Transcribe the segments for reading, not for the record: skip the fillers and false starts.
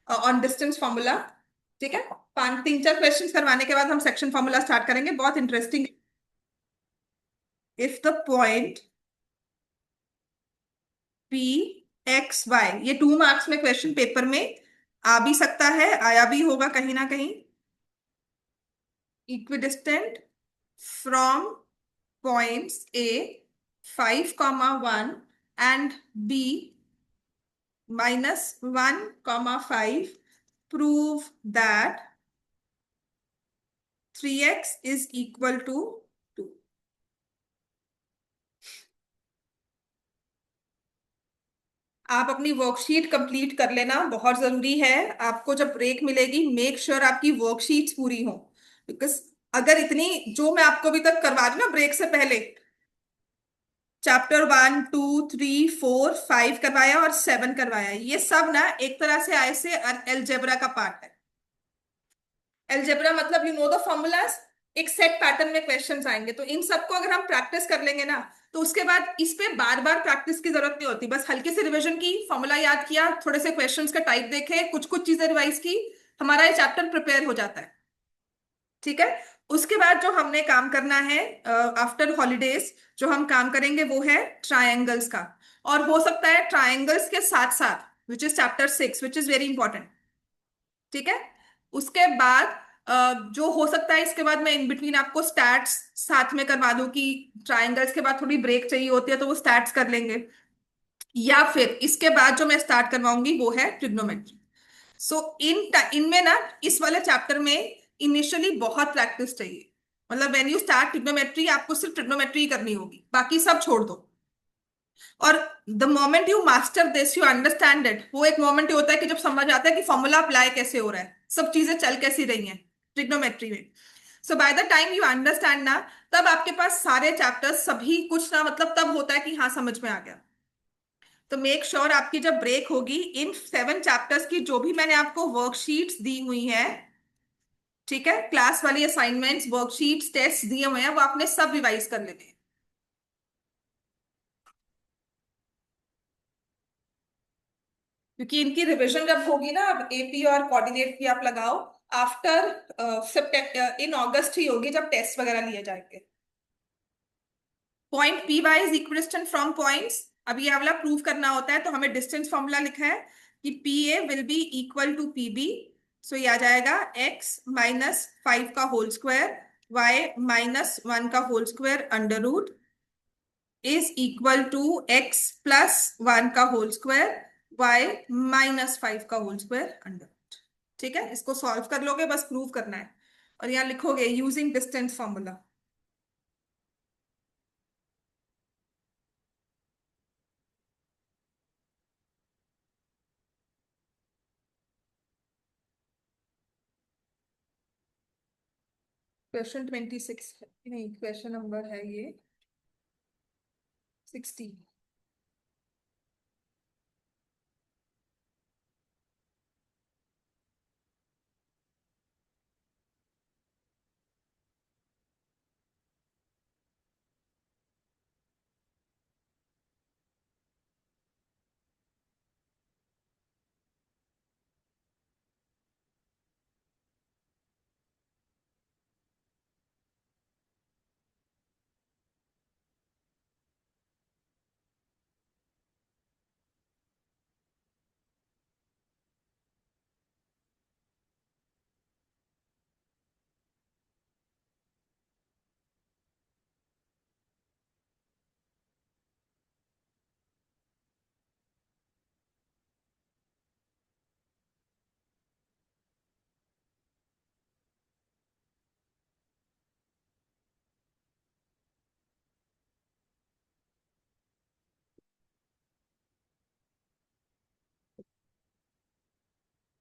On distance formula. ठीक है, पांच तीन चार क्वेश्चंस करवाने के बाद हम सेक्शन फॉर्मूला स्टार्ट करेंगे, बहुत interesting. If the point P X Y, ये 2 मार्क्स में क्वेश्चन पेपर में आ भी सकता है, आया भी होगा कहीं ना कहीं। Equidistant from points A 5, 1 and B -1, 5, prove that 3x is equal to 2। आप अपनी वर्कशीट कंप्लीट कर लेना, बहुत जरूरी है। आपको जब ब्रेक मिलेगी मेक श्योर आपकी वर्कशीट्स पूरी हो, बिकॉज अगर इतनी जो मैं आपको अभी तक करवा रही हूँ ना ब्रेक से पहले, चैप्टर 1, 2, 3, 4, 5 करवाया और 7 करवाया, ये सब ना एक तरह से आए से अलजेब्रा का पार्ट है। अलजेब्रा मतलब यू नो द फॉर्मूलाज, एक सेट पैटर्न में क्वेश्चंस आएंगे, तो इन सबको अगर हम प्रैक्टिस कर लेंगे ना, तो उसके बाद इस पे बार बार प्रैक्टिस की जरूरत नहीं होती। बस हल्के से रिवीजन की, फॉर्मूला याद किया, थोड़े से क्वेश्चंस का टाइप देखे, कुछ कुछ चीजें रिवाइज की, हमारा ये चैप्टर प्रिपेयर हो जाता है। ठीक है, उसके बाद जो हमने काम करना है आफ्टर हॉलीडेज, जो हम काम करेंगे वो है ट्रायंगल्स का। और हो सकता है ट्रायंगल्स के साथ साथ, which is chapter 6, which is very important. ठीक है, उसके बाद जो हो सकता है इसके बाद मैं इन बिटवीन आपको स्टैट्स साथ में करवा दूं कि ट्रायंगल्स के बाद थोड़ी ब्रेक चाहिए होती है तो वो स्टैट्स कर लेंगे। या फिर इसके बाद जो मैं स्टार्ट करवाऊंगी वो है ट्रिग्नोमेट्री। सो इनमें ना, इस वाले चैप्टर में इनिशियली बहुत प्रैक्टिस चाहिए। मतलब व्हेन यू स्टार्ट ट्रिग्नोमेट्री आपको सिर्फ ट्रिग्नोमेट्री ही करनी होगी, बाकी सब छोड़ दो। और the moment you master this, you understand it, वो एक मोमेंट ही होता है कि जब समझ आता है कि फॉर्मूला अप्लाई कैसे हो रहा है, सब चीजें चल कैसी रही हैं ट्रिग्नोमेट्री में। So by the time you understand ना, तब आपके पास सारे चैप्टर्स सभी कुछ ना, मतलब तब होता है कि हाँ समझ में आ गया। तो मेक श्योर आपकी जब ब्रेक होगी, इन 7 चैप्टर्स की जो भी मैंने आपको वर्कशीट्स दी हुई हैं, ठीक है, क्लास वाली असाइनमेंट्स, वर्कशीट्स, टेस्ट दिए हुए हैं, वो आपने सब रिवाइज कर लेने हैं। क्योंकि इनकी रिवीजन जब होगी ना, अब एपी और कोऑर्डिनेट भी आप लगाओ, आफ्टर सितंबर इन अगस्त ही होगी जब टेस्ट वगैरह लिए जाएंगे। Point P Y is equidistant from points, अब ये वाला प्रूव करना होता है, तो हमें डिस्टेंस फॉर्मूला लिखा है कि P A will be equal to P B. So ये आ जाएगा x -5 का होल स्क्वायर, y -1 का whole square under root is equal to x+1 का होल स्क्वायर, y -5 का होल स्क्वायर अंडर रूट। ठीक है, इसको सॉल्व कर लोगे, बस प्रूव करना है। और यहाँ लिखोगे यूजिंग डिस्टेंस फॉर्मूला। क्वेश्चन 26 नहीं, क्वेश्चन नंबर है ये 60।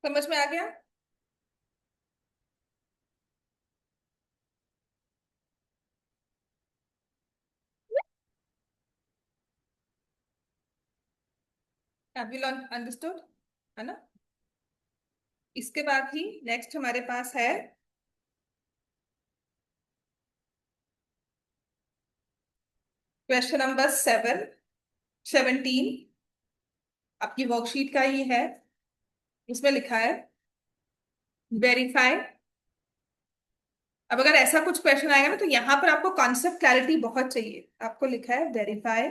समझ में आ गया? Have you understood? है ना? इसके बाद ही नेक्स्ट हमारे पास है क्वेश्चन नंबर 17। आपकी वर्कशीट का ही है। इसमें लिखा है वेरीफाई। अब अगर ऐसा कुछ क्वेश्चन आएगा ना तो यहां पर आपको कॉन्सेप्ट क्लैरिटी बहुत चाहिए। आपको लिखा है verify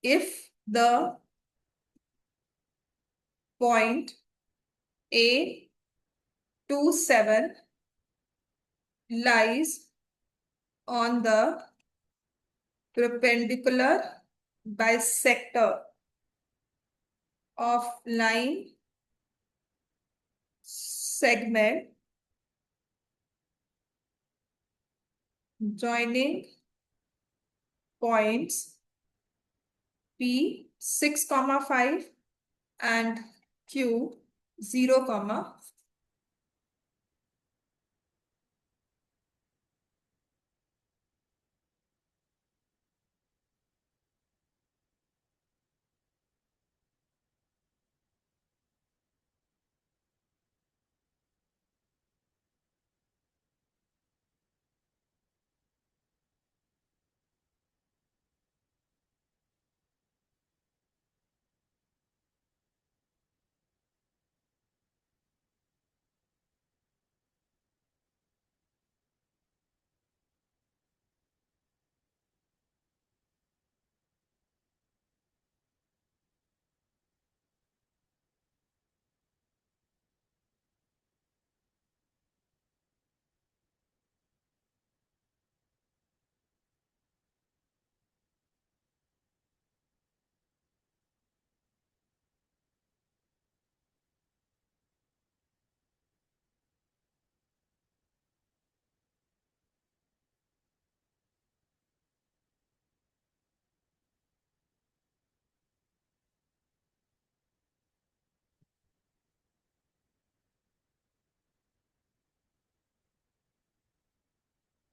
if the point A27 lies on the perpendicular bisector of line segment joining points P6, 5 and Q 0,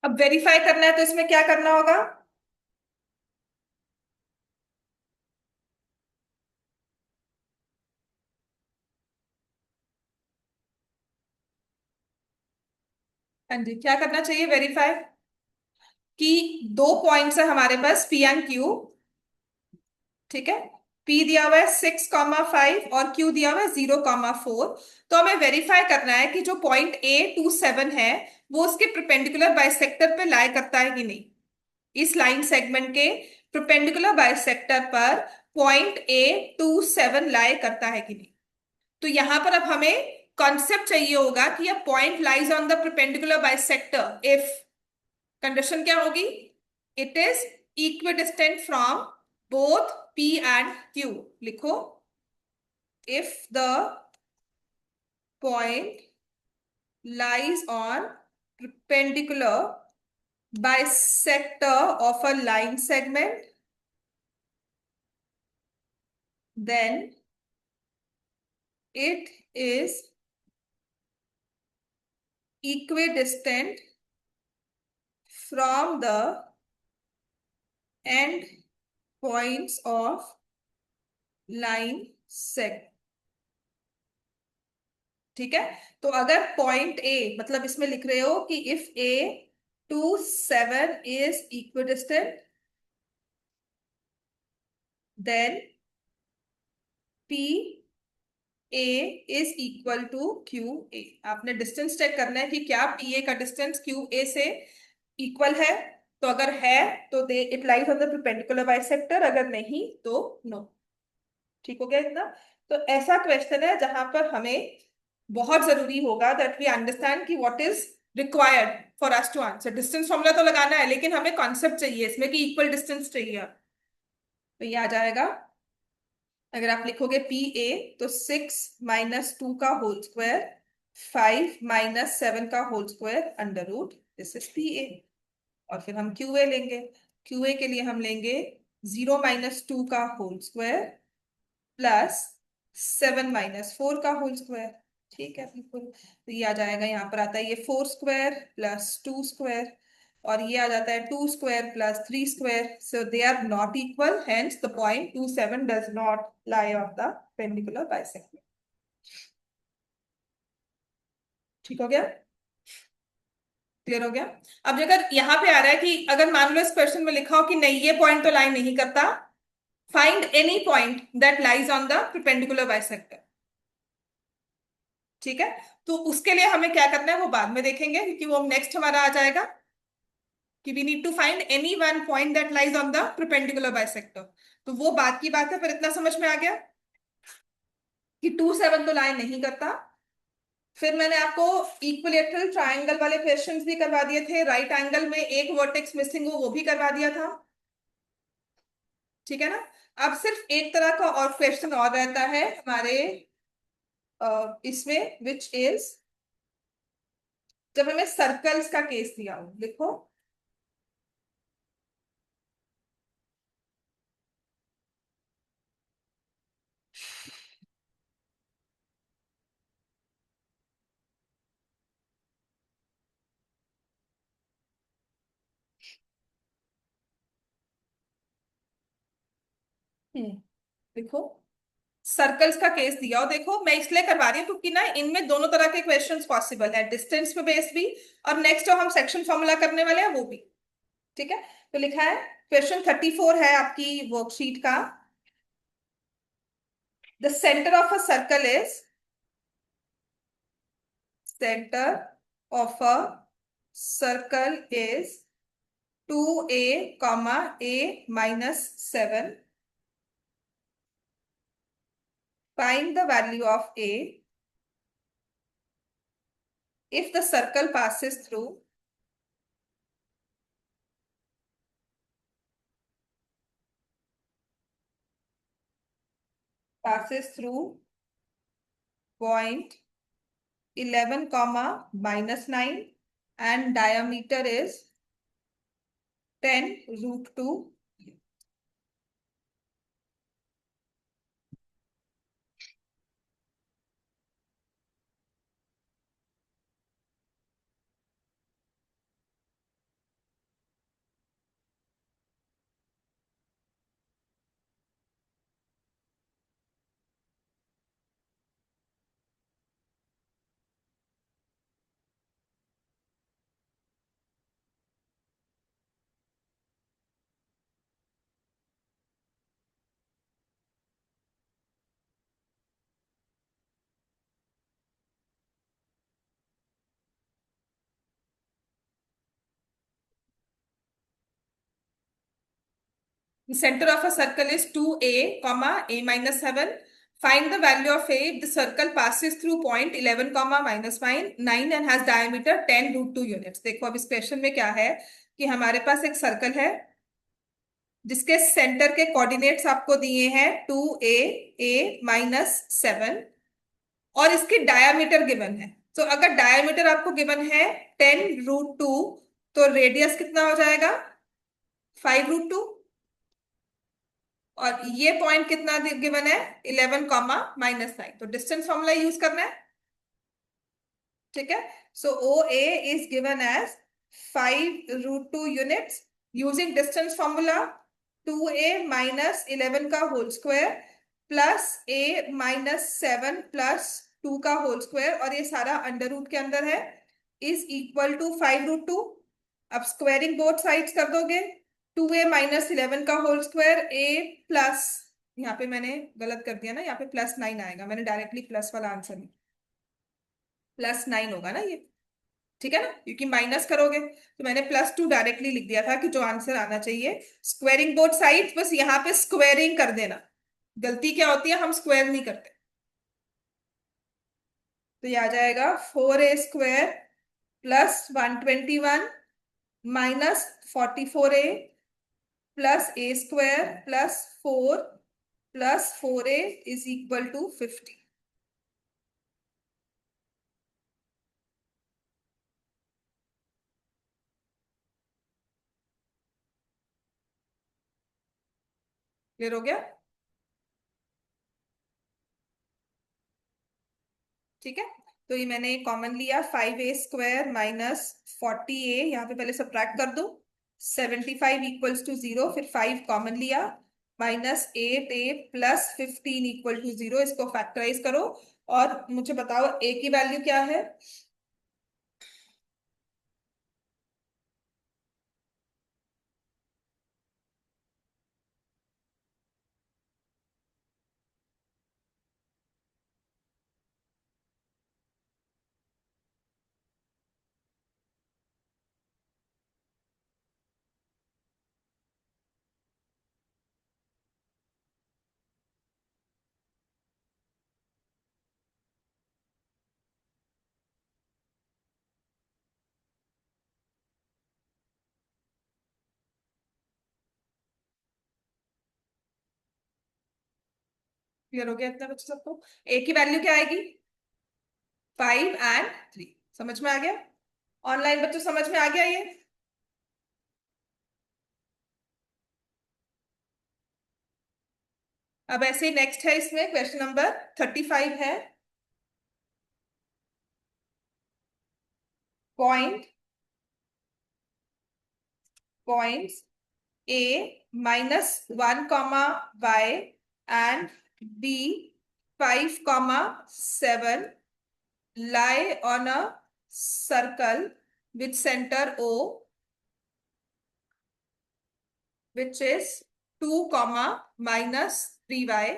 अब वेरीफाई करना है तो इसमें क्या करना होगा? हाँ जी, क्या करना चाहिए वेरीफाई? कि दो पॉइंट्स है हमारे पास P एंड Q। ठीक है, P दिया हुआ है 6, 5 और Q दिया हुआ है 0, 4। तो हमें वेरीफाई करना है कि जो पॉइंट A27 है वो उसके परपेंडिकुलर बाइसेक्टर पे लाई करता है कि नहीं। इस लाइन सेगमेंट के परपेंडिकुलर बाइसेक्टर पर पॉइंट A27 लाई करता है कि नहीं। तो यहां पर अब हमें कॉन्सेप्ट चाहिए होगा कि यह point lies on the perpendicular bisector if condition क्या होगी? It is equidistant from both P and Q। लिखो, if the point lies on perpendicular bisector of a line segment, then it is equidistant from the end points of line segment। ठीक है, तो अगर point A, मतलब इसमें लिख रहे हो कि if A27 is equidistant then P A is equal to Q A. आपने डिस्टेंस चेक करना है कि क्या पी ए का डिस्टेंस क्यू ए से इक्वल है। तो अगर है तो they it lies on the perpendicular bisector, अगर नहीं तो नो। ठीक हो गया इतना? तो ऐसा क्वेश्चन है जहां पर हमें बहुत जरूरी होगा दैट वी अंडरस्टैंड कि what is required for us to answer. Distance formula तो लगाना है लेकिन हमें कॉन्सेप्ट चाहिए इसमें कि इक्वल डिस्टेंस चाहिए। तो ये आ जाएगा, अगर आप लिखोगे पी ए तो 6 - 2 का होल स्क्वायर, 5 - 7 का whole square under root, this is P A. और फिर हम क्यू ए लेंगे। क्यू ए के लिए हम लेंगे 0 - 2 का होल स्क्वायर प्लस 7 - 4 का होल स्क्वायर। ठीक है, बिल्कुल। तो ये आ जाएगा, यहाँ पर आता है ये 4 स्क्वायर प्लस 2 स्क्वायर, और ये आ जाता है 2 square plus 3 square. So they are not equal, hence the point 27 does not lie on the perpendicular bisector. ठीक हो गया? क्लियर हो गया? अब अगर यहाँ पे आ रहा है कि अगर मान लो इस क्वेश्चन में लिखा हो कि नहीं ये पॉइंट तो लाइन नहीं करता, find any point that lies on the perpendicular bisector. ठीक है, तो उसके लिए हमें क्या करना है वो बाद में देखेंगे, क्योंकि वो नेक्स्ट हमारा आ जाएगा कि we need to find any one point that lies on the perpendicular bisector. तो वो बात की बात है, पर इतना समझ में आ गया कि 2 7 तो लाइन नहीं करता। फिर मैंने आपको इक्विलेटरल ट्रायंगल वाले क्वेश्चंस भी करवा दिए थे, राइट एंगल में एक वर्टेक्स मिसिंग हो वो भी करवा दिया था। ठीक है ना। अब सिर्फ एक तरह का और क्वेश्चन और रहता है हमारे इसमें, विच इज जब हमें सर्कल्स का केस दिया हो। देखो, हम्म देखो, सर्कल्स का केस दिया हो। देखो, मैं इसलिए करवा रही हूँ क्योंकि ना इनमें दोनों तरह के क्वेश्चंस पॉसिबल है, डिस्टेंस पे बेस्ड भी, और नेक्स्ट जो हम सेक्शन फॉर्मूला करने वाले हैं वो भी। ठीक है, तो लिखा है क्वेश्चन 34 है आपकी वर्कशीट का। The centre of a circle is, centre of a circle is 2a comma a-7। Find the value of a if the circle passes through point 11 comma -9 and diameter is 10√2। The center of a circle is 2a comma a-7. Find the value of a if the circle passes through point 11 comma -9 and has diameter 10√2 units। देखो, अब इस question में क्या है कि हमारे पास एक circle है जिसके सेंटर के कोऑर्डिनेट्स आपको दिए हैं 2a a-7, और इसकी डायामीटर गिवन है। तो अगर डायामीटर आपको गिवन है 10√2, तो रेडियस कितना हो जाएगा? 5√2। और ये पॉइंट कितना गिवन है? 11 कॉमा -9। तो डिस्टेंस फॉर्मूला यूज करना है। ठीक है, so O A is given as 5√2 units using distance formula. 2a-11 का whole square plus a-7 plus 2 का होल स्क्वायर, और ये सारा अंडर रूट के अंदर है, इज इक्वल टू 5√2। अब स्क्वायरिंग बोथ साइड्स कर दोगे। 2a-11 का होल स्क्वायर a प्लस, यहाँ पे मैंने गलत कर दिया ना, यहाँ पे +9 आएगा, मैंने डायरेक्टली प्लस वाला आंसर नहीं, +9 होगा ना ये। ठीक है ना, क्योंकि माइनस करोगे, तो मैंने +2 डायरेक्टली लिख दिया था कि जो आंसर आना चाहिए। स्क्वायरिंग बोथ साइड्स, बस यहाँ पे स्क्वायरिंग कर देना। गलती क्या होती है, हम स्क्वायर नहीं करते। तो ये आ जाएगा 4a² +121 -44a +a² +4 +4a is equal to 50। Clear हो गया? ठीक है, तो ये मैंने कॉमन लिया, 5a² -40a, यहाँ पे पहले सब्ट्रैक्ट कर दो। 75 इक्वल्स टू 0, फिर 5 कॉमन लिया, -8a +15 इक्वल टू 0। इसको फैक्टराइज करो और मुझे बताओ a की वैल्यू क्या है। क्लियर हो गया इतना बच्चों सबको? ए की वैल्यू क्या आएगी? 5 और 3। समझ में आ गया? ऑनलाइन बच्चों समझ में आ गया ये? अब ऐसे ही नेक्स्ट है, इसमें क्वेश्चन नंबर 35 है। Point points A -1, and B 5, 7 lie on a circle with center O, which is 2, -3y।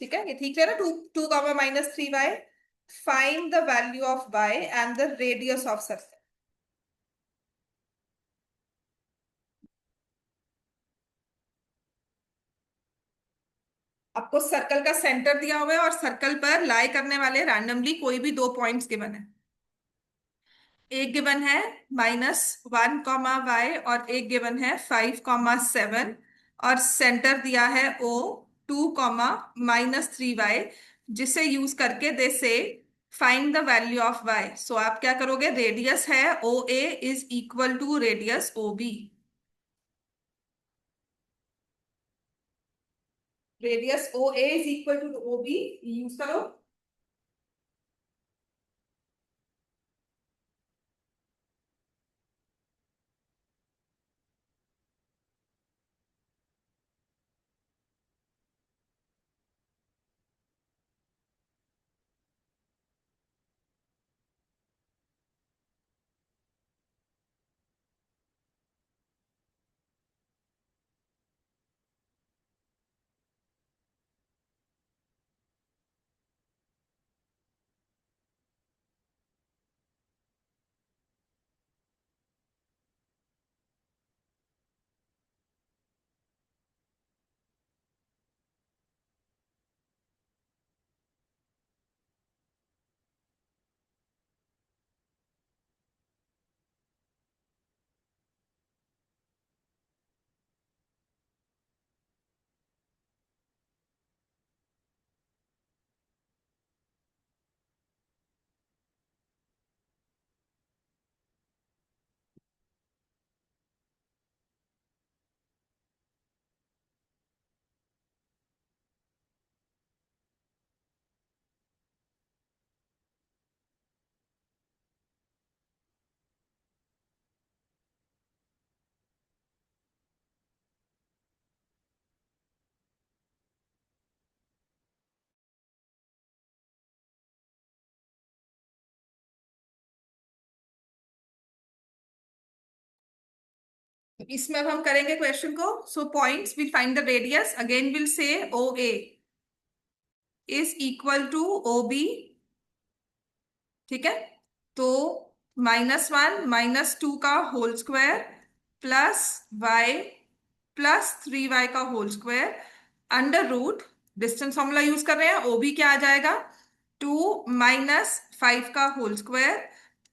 ठीक है, ये ठीक है ना? 2, 2, -3y। Find the value of y and the radius of circle. आपको सर्कल का सेंटर दिया हुआ है और सर्कल पर लाई करने वाले रैंडमली कोई भी दो पॉइंट्स गिवन है। एक गिवन है -1, और एक गिवन है 5, 7, और सेंटर दिया है O 2, -3y, जिसे यूज करके they say find the value of y। So आप क्या करोगे? रेडियस है O A is equal to radius O B. Radius O A is equal to O B use करो। इसमें अब हम करेंगे क्वेश्चन को। So points will find the radius, again will say O A is equal to O B. ठीक है, तो -1, -2 का whole square plus y +3y का whole square under root, distance formula use कर रहे हैं, ओबी क्या आ जाएगा? 2 - 5 का होल स्क्वायर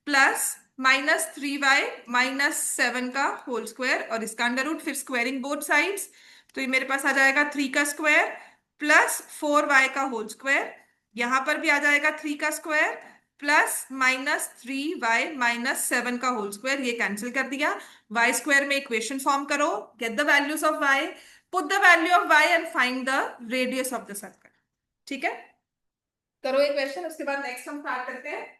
प्लस -3y -7 का होल स्क्वायर, और इसका अंडर रूट, फिर स्क्वायरिंग बोथ साइड्स। तो ये मेरे पास आ जाएगा 3 का स्क्वायर प्लस 4y का होल स्क्वायर। यहां पर भी आ जाएगा 3 का स्क्वायर प्लस -3y -7 का होल स्क्वायर। ये कैंसिल कर दिया। वाई स्क्वायर में इक्वेशन फॉर्म करो, get the values of Y, put the value of Y and find the radius of the circle. ठीक है, करो ये क्वेश्चन, उसके बाद नेक्स्ट हम स्टार्ट करते हैं।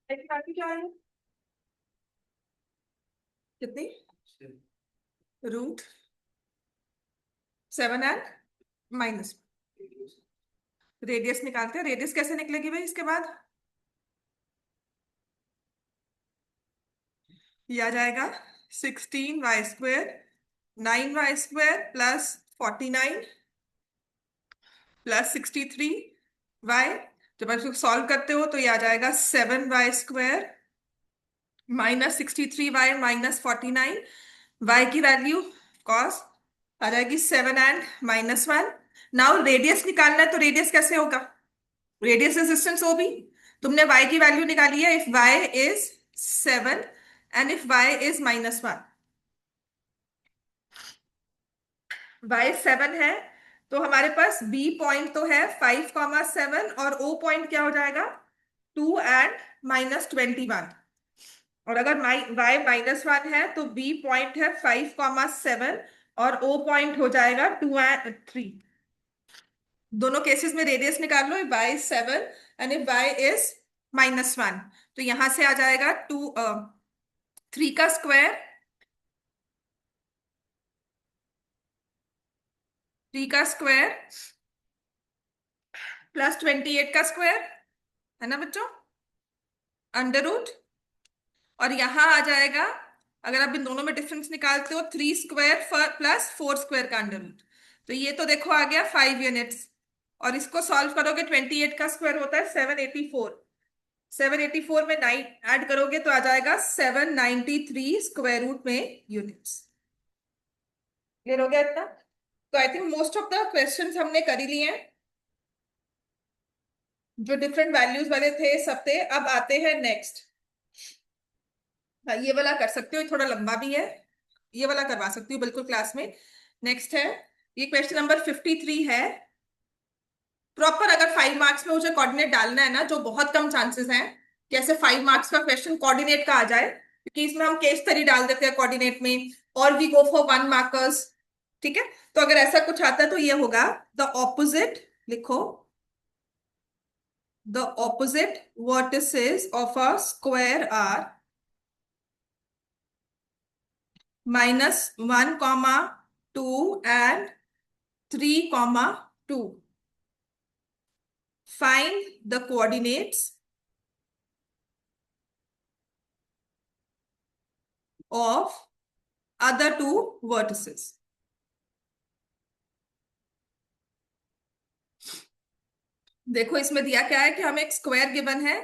क्या है? कितनी? √7 एंड माइनस। रेडियस निकालते हैं। रेडियस कैसे निकलेगी भाई इसके बाद? ये आ जाएगा 16y² 9y² +49 +63y। जब आप इसको सॉल्व करते हो तो ये आ जाएगा 7y² -63y -49। y की वैल्यू कॉस आ जाएगी 7 एंड -1। नाउ रेडियस निकालना है, तो रेडियस कैसे होगा? Radius is distance O B. तुमने y की वैल्यू निकाली है, if y is 7 and if y is -1। y 7 है तो हमारे पास b पॉइंट तो है 5,7 और o पॉइंट क्या हो जाएगा? 2 एंड -21। और अगर y -1 है तो b पॉइंट है 5,7 और o पॉइंट हो जाएगा 2 एंड 3। दोनों केसेस में रेडियस निकाल लो। y is 7 and if y is -1, तो यहां से आ जाएगा 3 का स्क्वायर, 3 का स्क्वायर +28 का स्क्वायर, है ना बच्चों? Under root. और यहां आ जाएगा, अगर आप इन दोनों में डिफरेंस निकालते हो, 3² +4² का अंडर रूट। तो ये तो देखो आ गया 5 यूनिट्स। और इसको सॉल्व करोगे, 28 का स्क्वायर होता है 784। 784 में 9 ऐड करोगे तो आ जाएगा 793 स्क्वायर रूट में यूनिट्स। क्लियर हो गया इतना? तो I think most of the questions हमने कर ही लिए हैं। जो डिफरेंट वैल्यूज वाले थे सब थे। अब आते हैं नेक्स्ट। हाँ, ये वाला कर सकते हो, ये थोड़ा लंबा भी है। ये वाला करवा सकती हूँ बिल्कुल क्लास में। नेक्स्ट है, ये क्वेश्चन नंबर 53 है। प्रॉपर अगर 5 मार्क्स में मुझे कोऑर्डिनेट डालना है ना, जो बहुत कम चांसेस हैं कि ऐसे 5 मार्क्स का क्वेश्चन कोऑर्डिनेट का आ जाए, क्योंकि इसमें हम केस स्टडी डाल देते हैं कोऑर्डिनेट में, और वी गो फॉर 1 मार्कर्स। ठीक है, तो अगर ऐसा कुछ आता है तो ये होगा द ऑपोजिट, लिखो, the opposite vertices of a square are -1, 2 and 3, 2. Find the coordinates of other two vertices. देखो इसमें दिया क्या है कि हमें एक स्क्वायर गिवन है।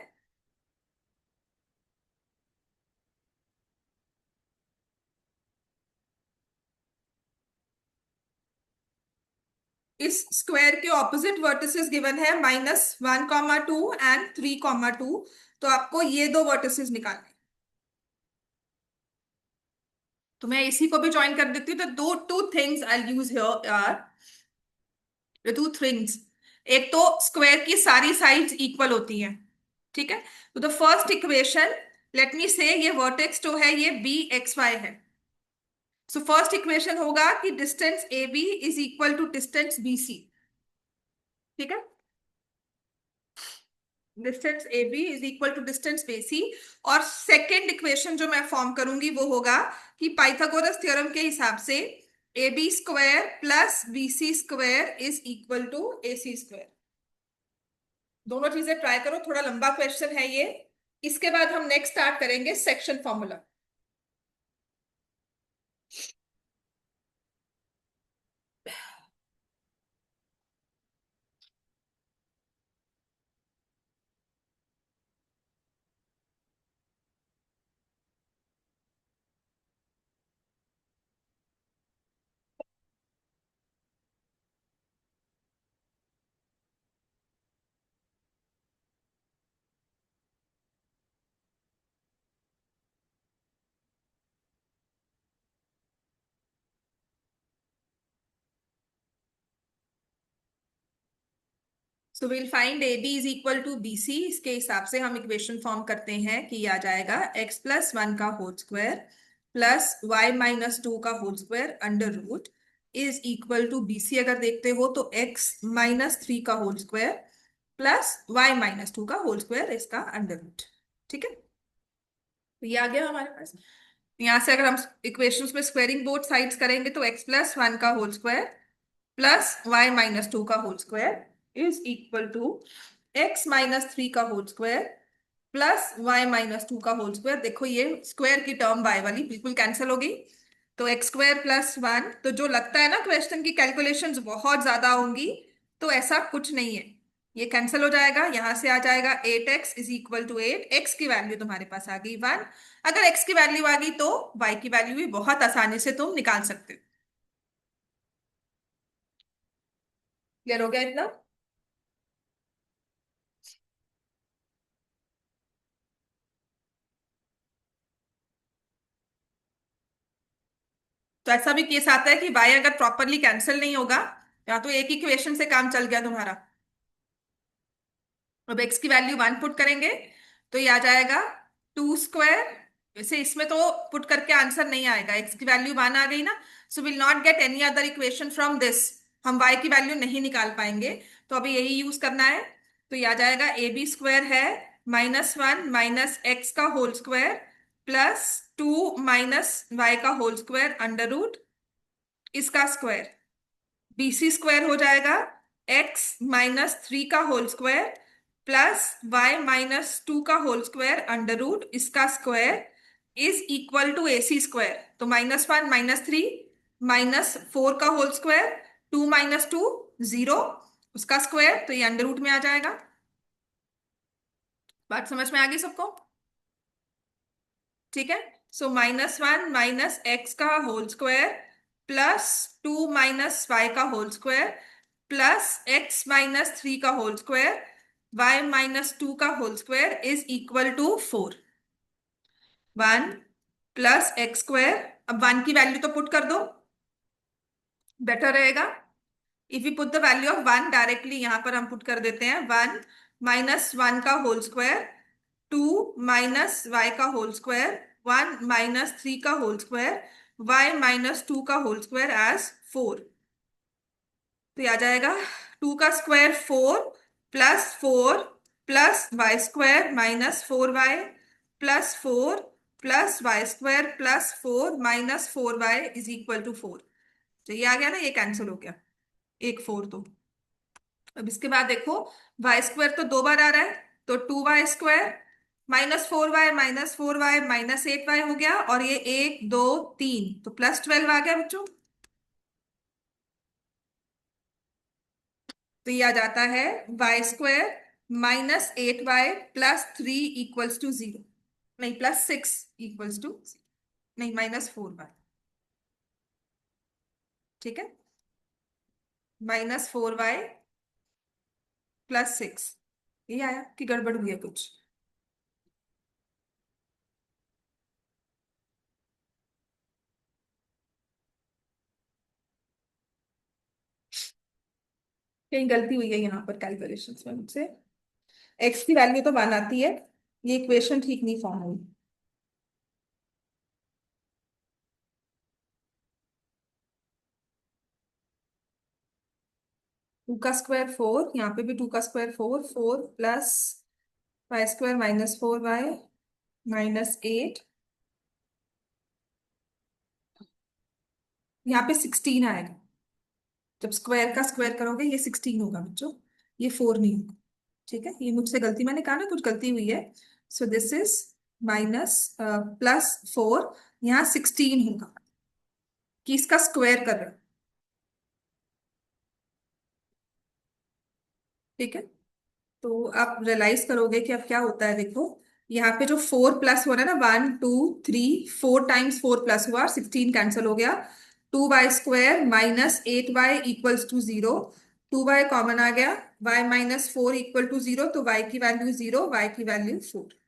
इस स्क्वायर के ऑपोजिट वर्टिसेस गिवन है -1, 2 एंड 3, 2। तो आपको ये दो वर्टिसेस निकालने। तो मैं इसी को भी ज्वाइन कर देती हूँ। तो दो two things I use here are, two things. एक तो स्क्वायर की सारी साइड्स इक्वल होती हैं। ठीक है, तो the first equation, let me से, ये वर्टेक्स जो है ये BXY है। सो फर्स्ट इक्वेशन होगा कि distance AB is equal to distance BC। ठीक है, distance AB is equal to distance BC। और सेकेंड इक्वेशन जो मैं फॉर्म करूंगी वो होगा कि पाइथागोरस थ्योरम के हिसाब से AB² + BC² is equal to AC²। दोनों चीजें ट्राई करो, थोड़ा लंबा क्वेश्चन है ये। इसके बाद हम नेक्स्ट स्टार्ट करेंगे section formula. So will find AB is equal to BC। इसके हिसाब से हम इक्वेशन फॉर्म करते हैं कि ये आ जाएगा x+1 का होल स्क्वायर +y-2 का whole square under root is equal to BC। अगर देखते हो तो x-3 का होल स्क्वायर +y-2 का होल स्क्वायर इसका अंडर रूट। ठीक है, तो ये आ गया हमारे पास। यहाँ से अगर हम इक्वेशंस में स्क्वायरिंग बोथ साइड्स करेंगे तो x प्लस वन का whole square plus Y minus two का whole square is equal to x minus three का whole square plus Y minus two का होल स्क्वायर। देखो ये स्क्वायर की टर्म y वाली बिल्कुल कैंसिल हो गई, तो एक्स स्क्वायर प्लस वन। तो जो लगता है ना क्वेश्चन की कैलकुलेशंस बहुत ज्यादा होंगी, तो ऐसा कुछ नहीं है, ये कैंसिल हो जाएगा। यहां से आ जाएगा 8x is equal to 8, x की वैल्यू तुम्हारे पास आ गई 1। अगर x की वैल्यू आ गई तो y की वैल्यू भी बहुत आसानी से तुम निकाल सकते हो। क्लियर हो गया इतना? तो ऐसा भी केस आता है कि y अगर प्रॉपरली कैंसिल नहीं होगा, या तो एक इक्वेशन से काम चल गया तुम्हारा। अब x की वैल्यू वन पुट करेंगे तो ये आ जाएगा टू स्क्वायर। वैसे इसमें तो पुट करके आंसर नहीं आएगा, x की वैल्यू वन आ गई ना, so will not get any other equation from this. हम y की वैल्यू नहीं निकाल पाएंगे, तो अभी यही यूज करना है। तो ये आ जाएगा ए बी स्क्वायर है माइनस वन माइनस एक्स का whole square plus two minus Y का होल स्क्वायर अंडर रूट इसका स्क्वायर। बीसी स्क्वायर हो जाएगा एक्स माइनस थ्री का whole square plus Y minus two का होल स्क्वायर अंडर रूट इसका square is equal to AC square. तो minus one minus three minus four का whole square, two minus two zero, उसका square, तो ये under root में आ जाएगा। बात समझ में आ गई सबको? ठीक है, so minus one minus X का whole square plus two minus Y का whole square plus X minus three का whole square Y minus two का whole square is equal to four. One plus X square, अब one की value तो put कर दो, better रहेगा। If you put the value of one directly यहां पर हम पुट कर देते हैं, वन माइनस वन का whole square, two minus Y का whole square, one minus three का whole square, Y minus two का होल स्क्वायर एज फोर। तो ये आ जाएगा टू का square four plus four plus Y square minus four Y plus four plus Y square plus four minus four Y is equal to four. तो ये आ गया ना, ये कैंसिल हो गया, एक फोर। तो अब इसके बाद देखो वाई स्क्वायर तो दो बार आ रहा है, तो two Y square minus four y minus eight y हो गया, और ये एक दो तीन, तो प्लस ट्वेल्व आ गया बच्चों। तो ये आ जाता है y square minus eight y plus three equals to zero, नहीं प्लस सिक्स इक्वल्स टू, नहीं माइनस फोर वाई। ठीक है, minus four Y plus six. ये आया कि गड़बड़ हुई है कुछ? कहीं गलती हुई है यहाँ पर कैलकुलेशंस में मुझसे। एक्स की वैल्यू तो वन आती है, ये इक्वेशन ठीक नहीं फॉर्म हुई। टू का स्क्वायर फोर, यहाँ पे भी टू का square four, four plus Y square minus four y minus eight, यहाँ पे सिक्सटीन आएगा। जब स्क्वायर का स्क्वायर करोगे ये सिक्सटीन होगा बच्चों, ये फोर नहीं होगा। ठीक है, ये मुझसे गलती, मैंने कहा ना कुछ गलती हुई है। So this is minus plus four, यहाँ सिक्सटीन होगा कि इसका स्क्वायर कर रहे हो। ठीक है, तो आप रियलाइज करोगे कि अब क्या होता है। देखो यहाँ पे जो फोर प्लस हो रहा है ना, one two three, four times four plus हुआ, सिक्सटीन कैंसिल हो गया। Two Y square minus eight Y equals to zero, two Y common आ गया, Y minus four equal to zero, तो वाई की वैल्यू जीरो, वाई की value four.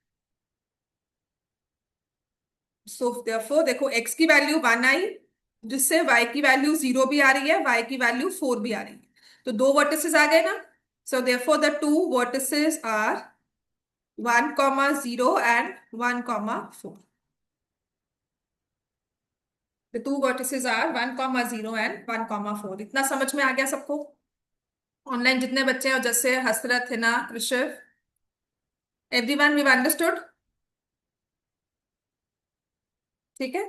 So therefore देखो X की वैल्यू वन आई, जिससे वाई की वैल्यू जीरो भी आ रही है, वाई की वैल्यू फोर भी आ रही है, तो दो वर्टिसेस आ गए ना। So therefore the two vertices are 1 comma 0 and 1 comma 4. The two vertices are 1 comma 0 and 1 comma 4. इतना समझ में आ गया सबको? ऑनलाइन जितने बच्चे हैं, और जैसे हसरत है ना, ऋषभ, एवरीवन वी अंडरस्टूड? ठीक है,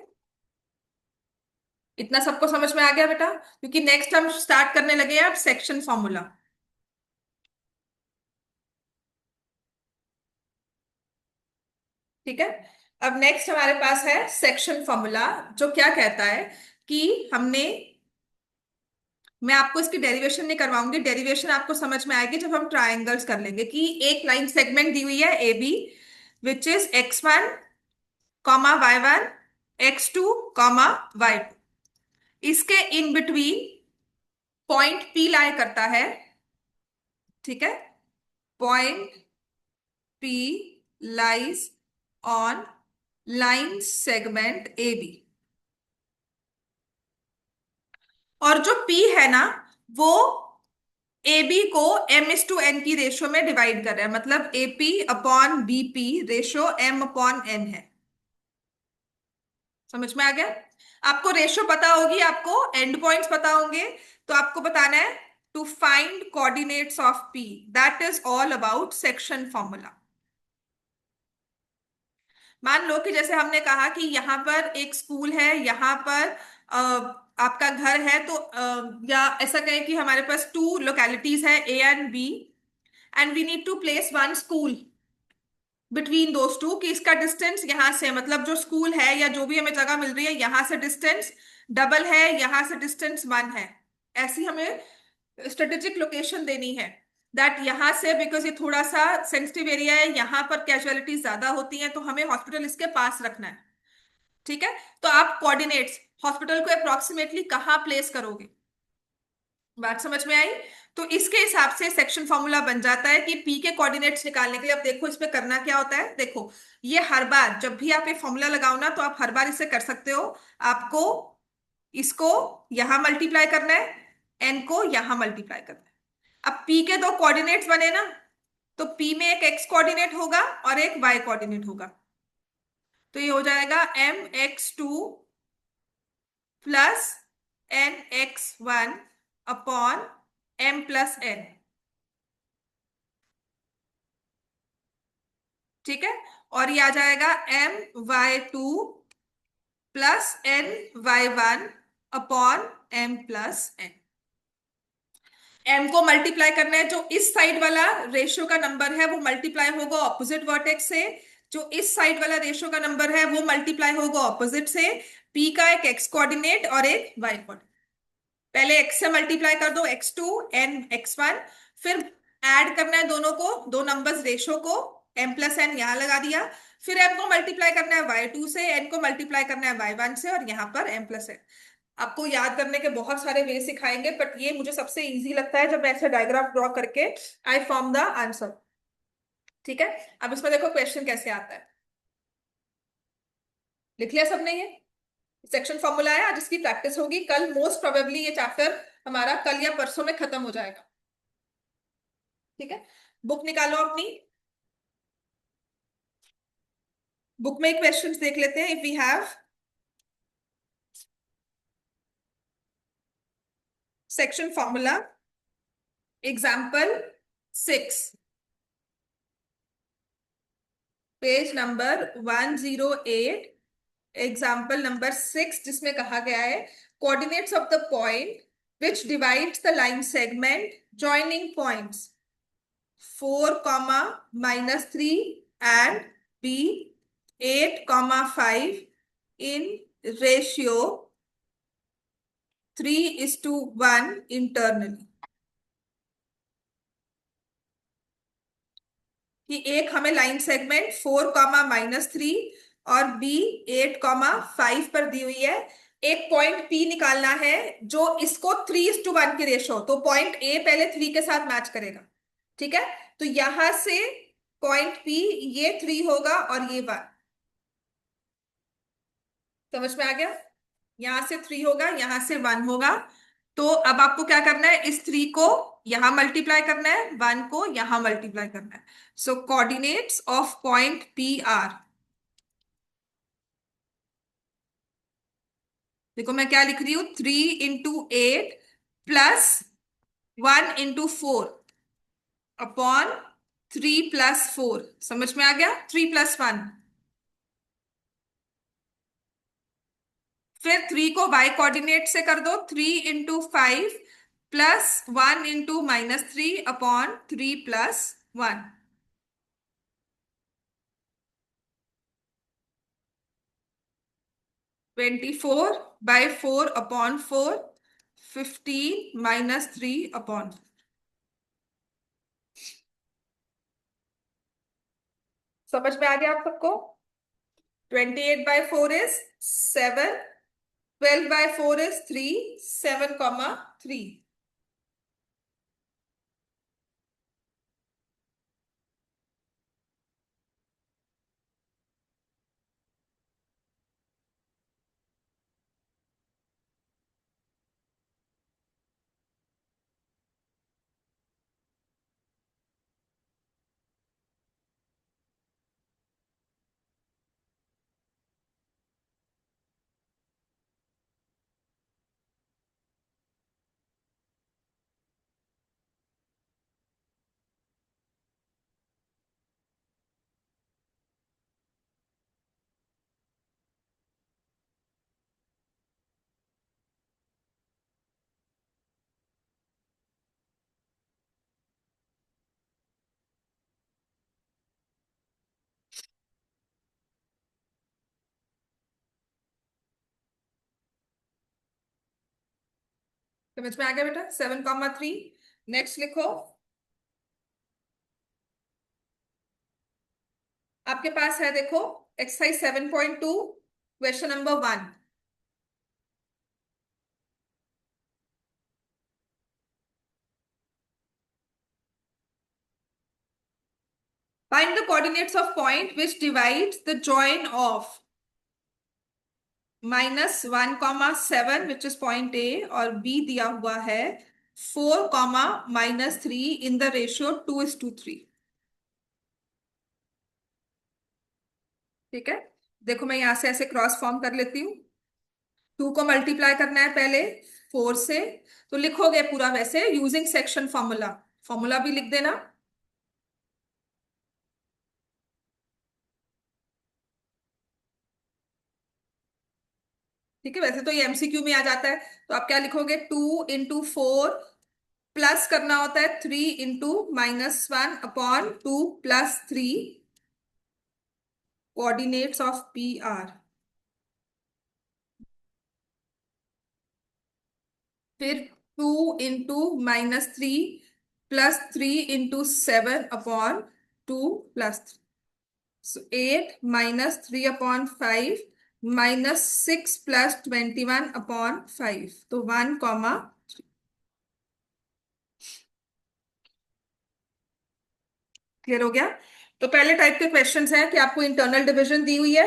इतना सबको समझ में आ गया बेटा? क्योंकि नेक्स्ट हम स्टार्ट करने लगे हैं अब सेक्शन फॉर्मूला। ठीक है, अब नेक्स्ट हमारे पास है सेक्शन फॉर्मूला, जो क्या कहता है कि हमने, मैं आपको इसकी डेरिवेशन नहीं करवाऊंगी, डेरिवेशन आपको समझ में आएगी जब हम ट्रायंगल्स कर लेंगे, कि एक लाइन सेगमेंट दी हुई है A B, which is x1 comma y1, x2 comma y2। इसके in between point P lie करता है। ठीक है, point P lies on line segment A B. और जो पी है ना, वो ए बी को m/n की रेशो में डिवाइड कर रहा है, मतलब AP upon BP ratio m/n है। समझ में आ गया? आपको रेशो पता होगी, आपको एंड पॉइंट्स पता होंगे, तो आपको बताना है to find coordinates of P। That is all about section formula. मान लो कि जैसे हमने कहा कि यहाँ पर एक स्कूल है, यहाँ पर आपका घर है, तो या ऐसा कहें कि हमारे पास टू लोकेलिटीज है A and B, and we need to place one school between those two, कि इसका डिस्टेंस यहां से, मतलब जो स्कूल है या जो भी हमें जगह मिल रही है, यहां से डिस्टेंस डबल है, यहां से डिस्टेंस वन है। ऐसी हमें स्ट्रेटेजिक लोकेशन देनी है, दैट यहां से, बिकॉज ये थोड़ा सा सेंसिटिव एरिया है, यहां पर कैजुअलिटीज ज्यादा होती हैं, तो हमें हॉस्पिटल इसके पास रखना है। ठीक है, तो आप कोऑर्डिनेट्स हॉस्पिटल को अप्रोक्सीमेटली कहाँ प्लेस करोगे? बात समझ में आई? तो इसके हिसाब से सेक्शन फॉर्मूला बन जाता है कि पी के कोऑर्डिनेट्स निकालने के लिए। अब देखो इसमें करना क्या होता है, देखो ये हर बार जब भी आप ये फॉर्मूला लगाओ ना, तो आप हर बार इसे कर सकते हो। आपको इसको यहां मल्टीप्लाई करना है, एन को यहां मल्टीप्लाई करना है। अब पी के दो कोऑर्डिनेट्स बने ना, तो पी में एक एक्स कोऑर्डिनेट होगा और एक वाई कोऑर्डिनेट होगा। तो ये हो जाएगा mx2 plus nx1 upon m+n। ठीक है, और ये आ जाएगा my2 plus ny1 upon m+n। m को मल्टीप्लाई करना है, जो इस साइड वाला रेशियो का नंबर है वो मल्टीप्लाई होगा ऑपोजिट वर्टेक्स से, जो इस साइड वाला रेशियो का नंबर है वो मल्टीप्लाई होगा ऑपोजिट से। p का एक x कोऑर्डिनेट और एक y कोऑर्डिनेट, पहले x से मल्टीप्लाई कर दो, x2 n x1, फिर ऐड करना है दोनों को, दो नंबर्स रेशो को, m+n यहां लगा दिया, फिर m को मल्टीप्लाई करना है y2 से, n को मल्टीप्लाई करना है y1 से, और यहाँ पर m+n। आपको याद करने के बहुत सारे वे सिखाएंगे, बट ये मुझे सबसे इजी लगता है जब मैं ऐसे डायग्राम ड्रॉ करके आई फॉर्म द आंसर। ठीक है, अब इसमें देखो क्वेश्चन कैसे आता है। लिख लिया सबने? ये सेक्शन फॉर्मूला है, आज इसकी प्रैक्टिस होगी, कल मोस्ट प्रोबेबली ये चैप्टर हमारा कल या परसों में खत्म हो जाएगा। ठीक है, बुक निकालो अपनी, बुक में क्वेश्चंस देख लेते हैं। If we have section formula example 6, page number 108, example number 6, जिसमें कहा गया है coordinates of the point which divides the line segment joining points 4, -3 and B 8, 5 in ratio 3:1 internally। कि एक हमें लाइन सेगमेंट 4, -3 और B 8, 5 पर दी हुई है। एक पॉइंट P निकालना है जो इसको 3:1 की रेशो, तो पॉइंट A पहले 3 के साथ मैच करेगा। ठीक है, तो यहां से पॉइंट P ये 3 होगा और ये 1। समझ में आ गया? यहां से 3 होगा, यहां से 1 होगा। तो अब आपको क्या करना है, इस 3 को यहां मल्टीप्लाई करना है, 1 को यहां मल्टीप्लाई करना है। So coordinates of point P R, देखो मैं क्या लिख रही हूं, 3 × 8 प्लस 1 × 4 अपॉन 3 + 4। समझ में आ गया? 3 + 1, फिर 3 को y कोऑर्डिनेट से कर दो, 3 × 5 प्लस 1 × -3 अपॉन 3 + 1। 24/4 upon 4, 15 - 3 upon. समझ में आ गया आप सबको? 28/4 इज 7, 12/4 इज 3, 7, 3। समझ में आ गया बेटा? 7, 3। नेक्स्ट लिखो। आपके पास है, देखो, exercise 7.2, question number 1। Find the coordinates of point which divides the join of -1, 7 which is point A, और बी दिया हुआ है 4, -3 इन द रेशियो 2:3। ठीक है, देखो मैं यहां से ऐसे क्रॉस फॉर्म कर लेती हूँ। 2 को मल्टीप्लाई करना है पहले 4 से, तो लिखोगे पूरा वैसे यूजिंग सेक्शन फॉर्मूला। फॉर्मूला भी लिख देना। ठीक है, वैसे तो ये एमसीक्यू में आ जाता है। तो आप क्या लिखोगे, 2 × 4 प्लस करना होता है 3 × -1/2 + 3 कोऑर्डिनेट्स ऑफ पी आर। फिर 2 × -3 प्लस 3 × 7/2 + 3। So 8 - 3/5 -6 + 21/5, तो 1, क्लियर हो गया? तो पहले टाइप के क्वेश्चंस हैं कि आपको इंटरनल डिवीजन दी हुई है।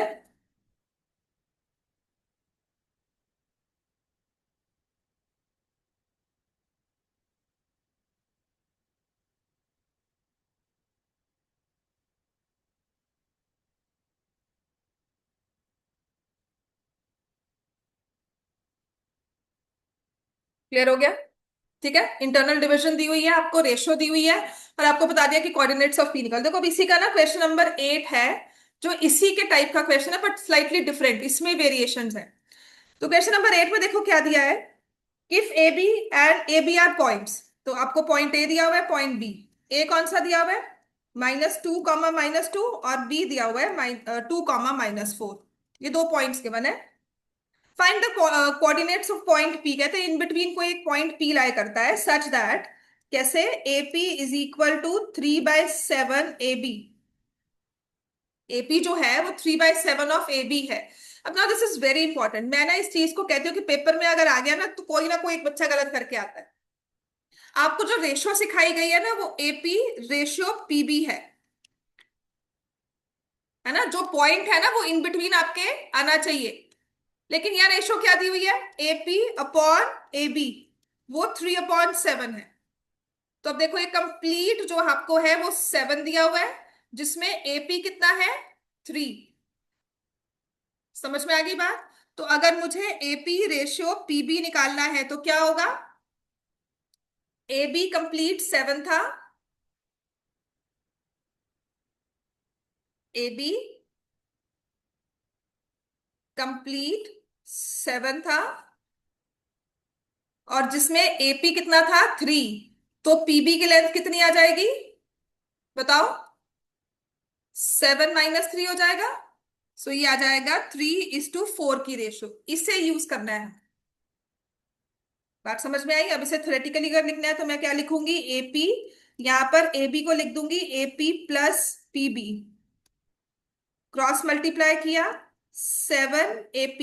क्लियर हो गया? ठीक है, इंटरनल डिवीजन दी हुई है, आपको रेशो दी हुई है, और आपको बता दिया कि कोऑर्डिनेट्स ऑफ पी निकाल। देखो अब इसी का ना क्वेश्चन नंबर 8 है, जो इसी के टाइप का क्वेश्चन है बट स्लाइटली डिफरेंट, इसमें वेरिएशंस है। तो क्वेश्चन नंबर 8 में देखो क्या दिया है। If A B and A B are points, तो आपको पॉइंट ए दिया हुआ है, पॉइंट बी। ए कौन सा दिया हुआ है, -2, और बी दिया हुआ है 2, -4। ये दो पॉइंट्स गिवन है। Find the coordinates of point P, कहते हैं इन बिटवीन कोई एक पॉइंट पी लाई करता है सच दैट, कैसे, AP is equal to 3/7 A B. AP जो है वो 3/7 ऑफ ए बी है। अब ना दिस इज वेरी इंपॉर्टेंट, मैं ना इस चीज को कहती हूँ कि पेपर में अगर आ गया ना कोई एक बच्चा गलत करके आता है। आपको जो रेशियो सिखाई गई है ना, वो एपी रेशियो पीबी है ना। जो पॉइंट है ना वो इन बिटवीन आपके आना चाहिए। लेकिन यहाँ रेशियो क्या दी हुई है, एपी अपॉन ए बी, वो 3/7 है। तो अब देखो ये कंप्लीट जो आपको है वो 7 दिया हुआ है, जिसमें एपी कितना है, 3। समझ में आ गई बात? तो अगर मुझे एपी रेशियो पीबी निकालना है तो क्या होगा, ए बी कंप्लीट 7 था, ए बी कंप्लीट 7 था, और जिसमें एपी कितना था 3, तो पीबी की लेंथ कितनी आ जाएगी बताओ? 7 - 3 हो जाएगा। सो ये आ जाएगा 3:4 की रेशो। इसे यूज करना है। बात समझ में आई? अब इसे थ्योरेटिकली अगर लिखना है तो मैं क्या लिखूंगी? एपी, यहां पर एबी को लिख दूंगी AP plus PB, cross multiply किया, 7 AP,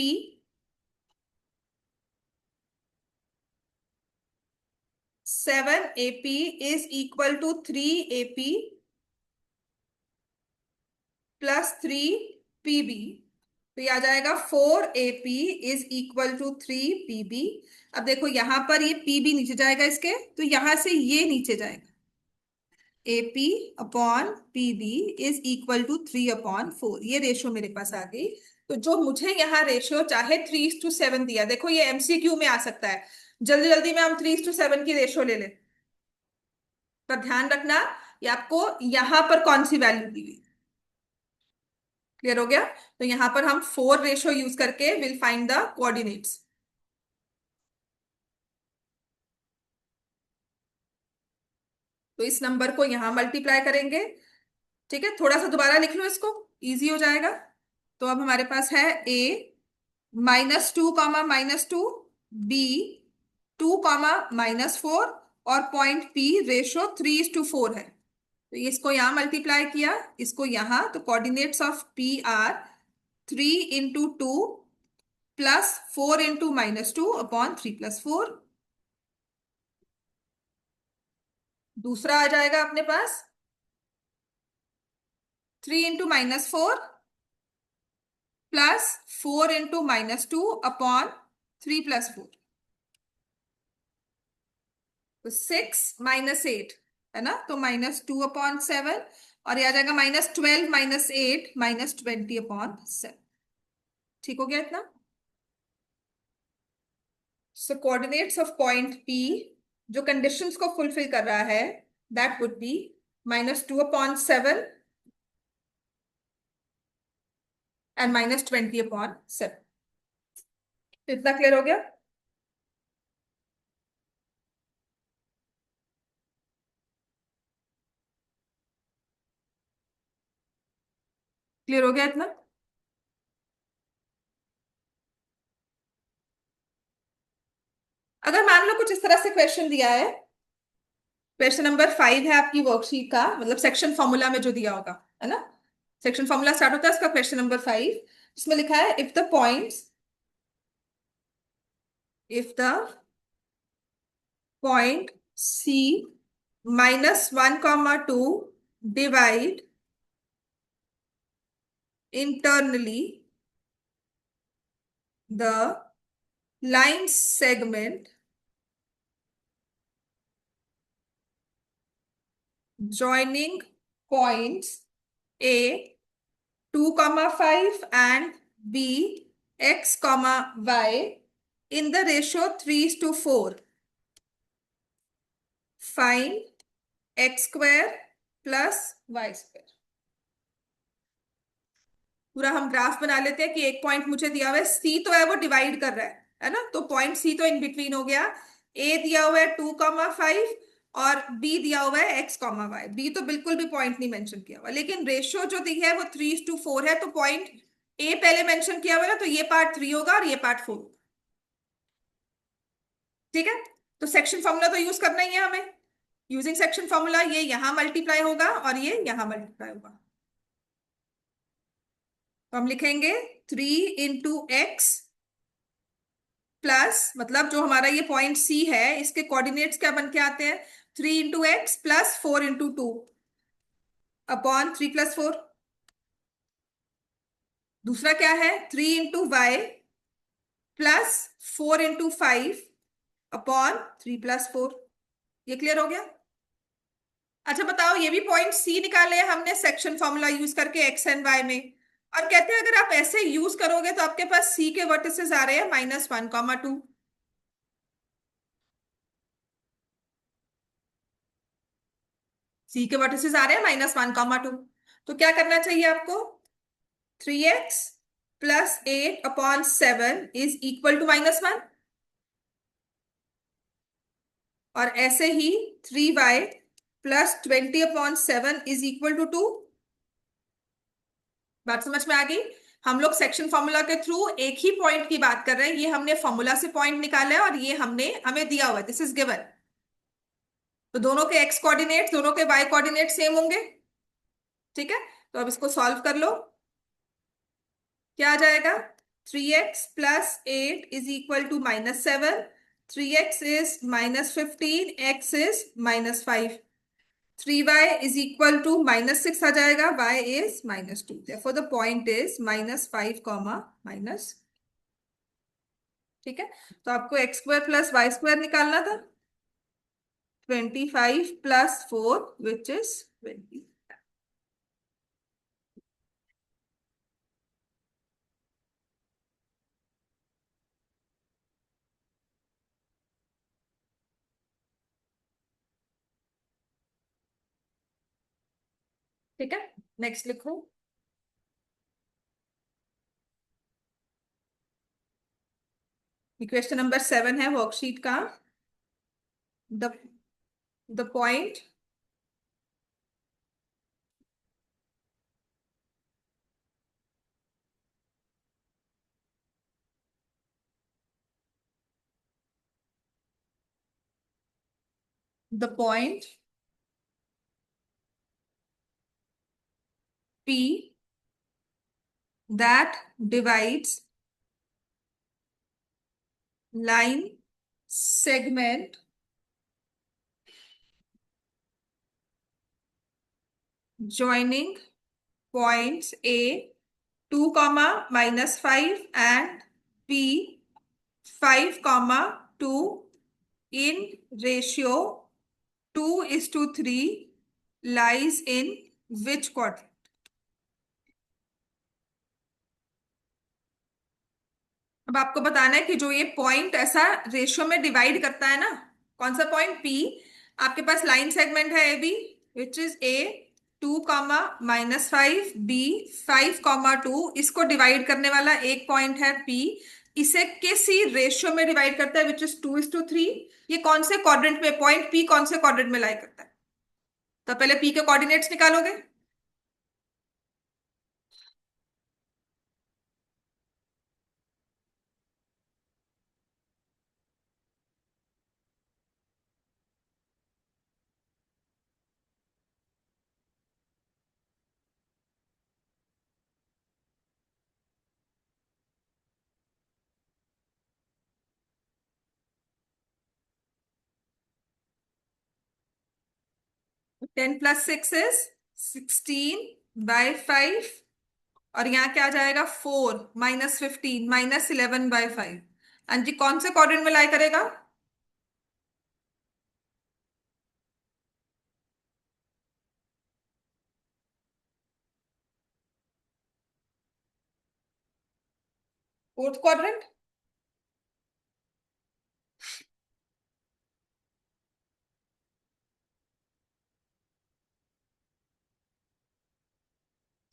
7 AP is equal to 3 AP plus 3 PB। तो ये आ जाएगा 4 AP is equal to 3 PB। अब देखो यहां पर ये पीबी नीचे जाएगा इसके, तो यहां से ये नीचे जाएगा। AP upon PB is equal to 3/4, ये रेशियो मेरे पास आ गई। तो जो मुझे यहाँ रेशियो चाहे 3:7 दिया, देखो ये MCQ में आ सकता है, जल्दी जल्दी में हम 3:7 की रेशियो ले लें। पर ध्यान रखना ये आपको यहां पर कौन सी वैल्यू दी हुई। क्लियर हो गया? तो यहां पर हम 4 रेशियो यूज करके विल फाइंड द कोऑर्डिनेट्स। तो इस नंबर को यहां मल्टीप्लाई करेंगे। ठीक है, थोड़ा सा दोबारा लिख लो इसको, इजी हो जाएगा। तो अब हमारे पास है ए -2, बी 2, -4, और पॉइंट पी रेशो 3:4 है। तो इसको यहां मल्टीप्लाई किया, इसको यहां, तो coordinates of P R 3 × 2 plus 4 × -2/3+4। दूसरा आ जाएगा अपने पास 3 × -4 प्लस 4 × -2/3+4। तो 6 - 8 है ना, तो -2/7, और ये आ जाएगा -12 - 8 -20/7। ठीक हो गया इतना? सो कोऑर्डिनेट्स ऑफ पॉइंट पी जो कंडीशंस को फुलफिल कर रहा है, दैट वुड बी -2/7 एंड -20/7। इतना क्लियर हो गया? क्लियर हो गया इतना? अगर मान लो कुछ इस तरह से क्वेश्चन दिया है, क्वेश्चन नंबर 5 है आपकी वर्कशीट का, मतलब सेक्शन फॉर्मूला में जो दिया होगा, है ना? सेक्शन फॉर्मूला स्टार्ट होता है इसका क्वेश्चन नंबर 5, इसमें लिखा है if the point C -1, 2 divide internally the line segment joining points A 2, 5 and B x, y in the ratio 3:4, find x² plus y²। पूरा हम ग्राफ बना लेते हैं कि एक पॉइंट मुझे दिया हुआ है, सी तो है वो डिवाइड कर रहा है ना, तो पॉइंट सी तो इन बिटवीन हो गया। ए दिया हुआ है 2, 5, और बी दिया हुआ है x, y। बी तो बिल्कुल भी पॉइंट नहीं मेंशन किया हुआ, लेकिन रेशियो जो दी है वो 3:4 है, तो पॉइंट ए पहले मेंशन किया हुआ है ना, तो ये पार्ट 3 होगा और ये पार्ट 4 होगा। ठीक है, तो सेक्शन फॉर्मूला तो यूज करना ही है हमें। यूजिंग सेक्शन फॉर्मूला ये यहां मल्टीप्लाई होगा और ये यहां मल्टीप्लाई होगा। तो हम लिखेंगे 3 × x प्लस, मतलब जो हमारा ये पॉइंट सी है इसके कोऑर्डिनेट्स क्या बन के आते हैं? 3 × x प्लस 4 × 2 अपॉन 3+4। दूसरा क्या है? 3 × y प्लस 4 × 5 अपॉन 3+4। ये क्लियर हो गया? अच्छा बताओ, ये भी पॉइंट सी निकाले हैं हमने सेक्शन फॉर्मूला यूज करके एक्स एंड वाई में, और कहते हैं अगर आप ऐसे यूज करोगे तो आपके पास सी के वर्टिसेस आ रहे हैं -1, 2। सी के वर्टिसेस आ रहे हैं -1, 2। तो क्या करना चाहिए आपको? 3x plus 8/7 is equal to -1, और ऐसे ही 3y plus 20/7 is equal to 2। बात समझ में आ गई? हम लोग सेक्शन फॉर्मूला के थ्रू एक ही पॉइंट की बात कर रहे हैं। ये हमने फॉर्मूला से पॉइंट निकाला है और ये हमने हमें दिया हुआ है, दिस इज गिवन। तो दोनों के एक्स कोऑर्डिनेट, दोनों के वाई कोऑर्डिनेट सेम होंगे। ठीक है, तो अब इसको सॉल्व कर लो। क्या आ जाएगा? 3x plus 8 is equal to -7, 3x is -15, x is -5, 3y is equal to -6 आ जाएगा, y is -2। therefore the point is -5 comma minus. ठीक है, तो आपको x² प्लस y² निकालना था। 25 प्लस 4 विच इज 20। ठीक है, नेक्स्ट लिखो। क्वेश्चन नंबर 7 है वर्कशीट का। The the point the point P that divides line segment joining points A 2 comma -5 and P 5 comma 2 in ratio 2:3 lies in which quadrant? अब आपको बताना है कि जो ये पॉइंट ऐसा रेशियो में डिवाइड करता है ना, कौन सा पॉइंट? पी। आपके पास लाइन सेगमेंट है A B, which is A 2 comma -5, B 5 comma 2, इसको डिवाइड करने वाला एक पॉइंट है पी। इसे किसी रेशियो में डिवाइड करता है विच इज 2:3। ये कौन से क्वाड्रेंट में पॉइंट पी, कौन से क्वाड्रेंट में लाई करता है? तो पहले पी के कोऑर्डिनेट्स निकालोगे। टेन प्लस सिक्स इज 16/5, और यहाँ क्या आ जाएगा? 4 -15 -11/5। हाँ जी, कौन से क्वाड्रेंट में लाई करेगा? Fourth quadrant.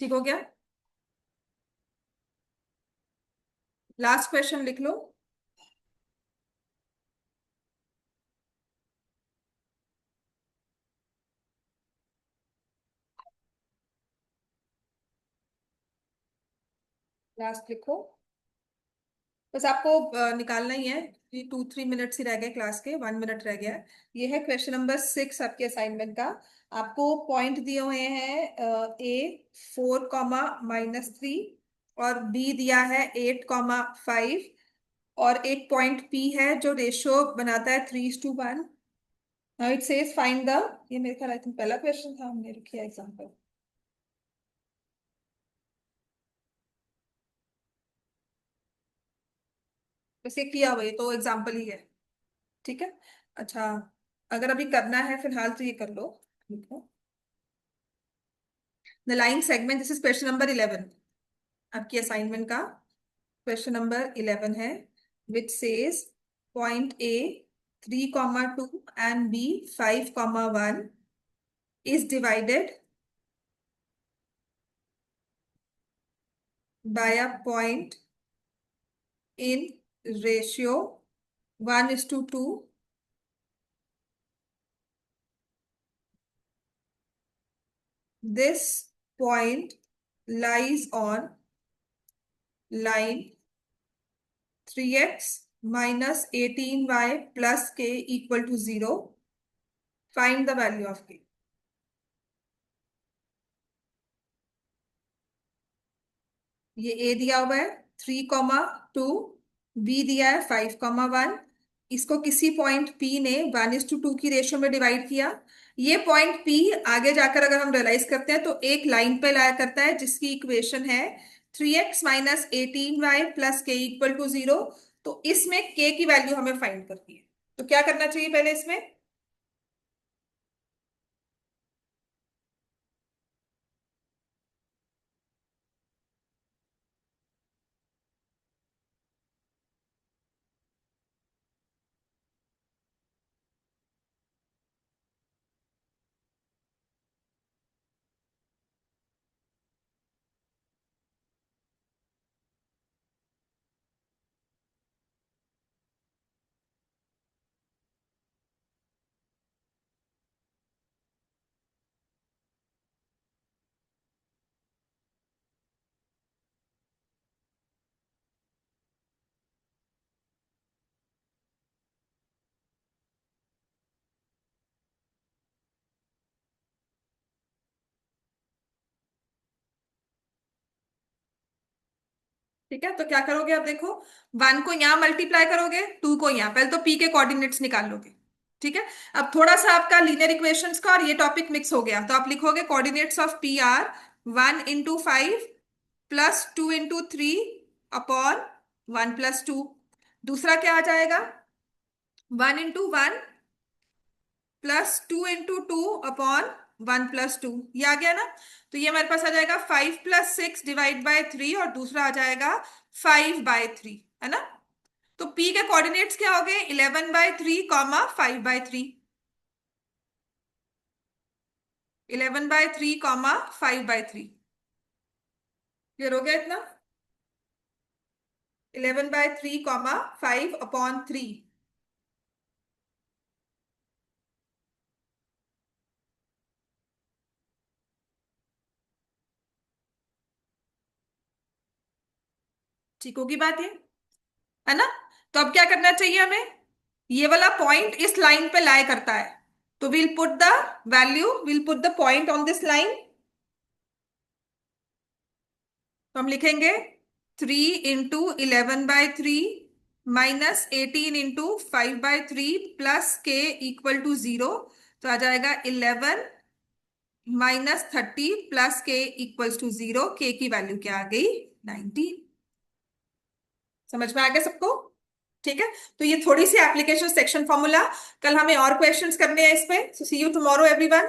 ठीक हो गया, लास्ट क्वेश्चन लिख लो। लास्ट लिखो, बस आपको निकालना ही है। ये 2-3 मिनट्स ही रह गए क्लास के, 1 मिनट रह गया है। ये है क्वेश्चन नंबर 6 आपके असाइनमेंट का। आपको पॉइंट दिए हुए हैं ए 4 comma -3, और बी दिया है 8 comma 5, और एक पॉइंट पी है जो रेशियो बनाता है 3:1। Now it says find the, ये मेरे ख्याल आई थिंक पहला क्वेश्चन था, हमने लिखा एग्जांपल। वैसे किया हुआ, ये तो एग्जांपल ही है। ठीक है, अच्छा, अगर अभी करना है फिलहाल तो ये कर लो। देखो, the line segment, this is question number 11 आपकी असाइनमेंट का। क्वेश्चन नंबर 11 है, which says point A 3 comma 2 and B 5 comma 1 is divided by a point in ratio 1:2. This point lies on line 3x minus 18y plus k equal to 0. Find the value of k. ये a दिया हुआ है 3,2, b दिया है 5,1। इसको किसी point p ने 1:2 की रेशियो में डिवाइड किया। ये पॉइंट p आगे जाकर अगर हम रियलाइज करते हैं तो एक लाइन पे लाया करता है जिसकी इक्वेशन है 3x माइनस 18y प्लस के इक्वल टू 0। तो इसमें k की वैल्यू हमें फाइंड करनी है। तो क्या करना चाहिए पहले इसमें? ठीक है, तो क्या करोगे अब देखो, 1 को यहां मल्टीप्लाई करोगे, 2 को यहां, पहले तो p के कोऑर्डिनेट्स निकाल लोगे। ठीक है, अब थोड़ा सा आपका लीनियर इक्वेशंस का और ये टॉपिक मिक्स हो गया, तो आप लिखोगे coordinates of p are 1 into 5 plus 2 into 3 upon 1+2। दूसरा क्या आ जाएगा? 1 into 1 प्लस 2 into 2 अपॉन 1+2। ये आ गया ना? तो ये हमारे पास आ जाएगा 5+6 डिवाइड बाय 3 और दूसरा आ जाएगा 5/3, है ना? तो p के कोऑर्डिनेट्स क्या हो गए? 11/3 कॉमा 5/3। 11/3 कॉमा 5/3। क्लियर हो गया इतना? 11/3 कॉमा 5/3। ठीक होगी बात ये, है ना? तो अब क्या करना चाहिए हमें? ये वाला पॉइंट इस लाइन पे लाई करता है, तो will put the point on this line. तो हम लिखेंगे 3 into 11/3 माइनस 18 into 5/3 प्लस के इक्वल टू 0। तो आ जाएगा 11 - 30 प्लस के इक्वल्स टू 0। के की वैल्यू क्या आ गई? 19। समझ में आ गया सबको? ठीक है, तो ये थोड़ी सी एप्लीकेशन सेक्शन फॉर्मूला, कल हमें और क्वेश्चंस करने हैं इस पे। सो सी यू टुमारो एवरीवन।